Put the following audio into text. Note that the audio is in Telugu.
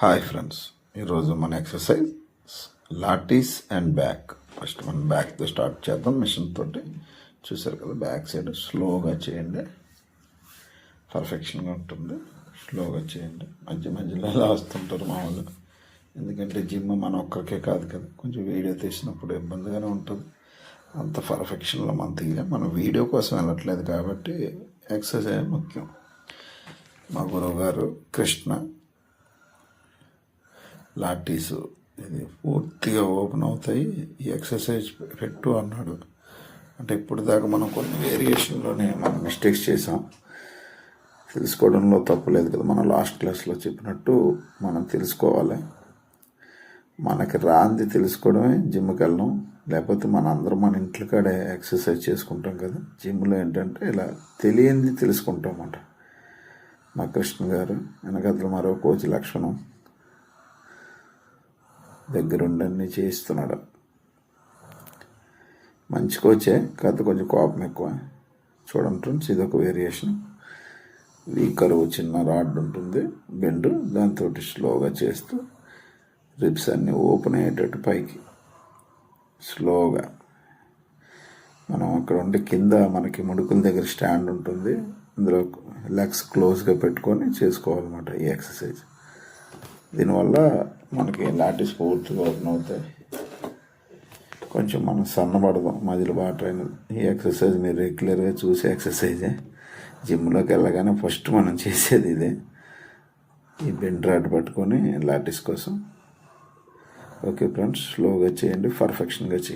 హాయ్ ఫ్రెండ్స్, ఈరోజు మన exercise lattice and back. First మనం బ్యాక్తో స్టార్ట్ చేద్దాం. మిషన్ తోటి చూసారు కదా, బ్యాక్ సైడ్ స్లోగా చేయండి, పర్ఫెక్షన్గా ఉంటుంది. స్లోగా చేయండి, మధ్య మధ్యలో ఎలా వస్తుంటారు మామూలుగా. ఎందుకంటే జిమ్ మన ఒక్కరికే కాదు కదా, కొంచెం వీడియో తీసినప్పుడు ఇబ్బందిగానే ఉంటుంది. అంత పర్ఫెక్షన్లో మనం వీడియో కోసం వెళ్ళట్లేదు కాబట్టి ఎక్సర్సైజ్ ముఖ్యం. మా గురువు గారు కృష్ణ లాటీసు ఇది పూర్తిగా ఓపెన్ అవుతాయి, ఈ ఎక్సర్సైజ్ పెట్టు అన్నాడు. అంటే ఇప్పుడు దాకా మనం కొన్ని వేరియేషన్లోనే మనం మిస్టేక్స్ చేసాం. తెలుసుకోవడంలో తప్పులేదు కదా, మనం లాస్ట్ క్లాస్లో చెప్పినట్టు మనం తెలుసుకోవాలి. మనకి రాంది తెలుసుకోవడమే జిమ్కి వెళ్ళడం. లేకపోతే మన అందరం మన ఇంట్లో కాడే ఎక్సర్సైజ్ చేసుకుంటాం కదా. జిమ్లో ఏంటంటే ఇలా తెలియంది తెలుసుకుంటాం అన్నమాట. మా కృష్ణ గారు వెనకతలు మరో కోచ్ లక్ష్మణం దగ్గరుండి అన్నీ చేయిస్తున్నాడు. మంచి కోచే, కాకపోతే కొంచెం కోపం ఎక్కువ. చూడండి ఫ్రెండ్స్, ఇదొక వేరియేషన్. ఈ కరువు చిన్న రాడ్ ఉంటుంది, బెండు, దాంతో స్లోగా చేస్తూ రిబ్స్ అన్నీ ఓపెన్ అయ్యేటట్టు పైకి స్లోగా. మనం అక్కడ ఉండే కింద మనకి ముడుకుల దగ్గర స్టాండ్ ఉంటుంది, అందులో లెగ్స్ క్లోజ్గా పెట్టుకొని చేసుకోవాలన్నమాట ఈ ఎక్సర్సైజ్. దీనివల్ల మనకి లాటీస్ పూర్తిగా ఓపెన్ అవుతాయి. కొంచెం మనం సన్నబడదాం, మధ్యలో బాగా ట్రైన్. ఈ ఎక్సర్సైజ్ మీరు రెగ్యులర్గా చూసే ఎక్సర్సైజే. జిమ్లోకి వెళ్ళగానే ఫస్ట్ మనం చేసేది ఇదే, ఈ బెండ్ రాడ్ పట్టుకొని లాటీస్ కోసం. ఓకే ఫ్రెండ్స్, స్లోగా చేయండి, పర్ఫెక్షన్గా చేయండి.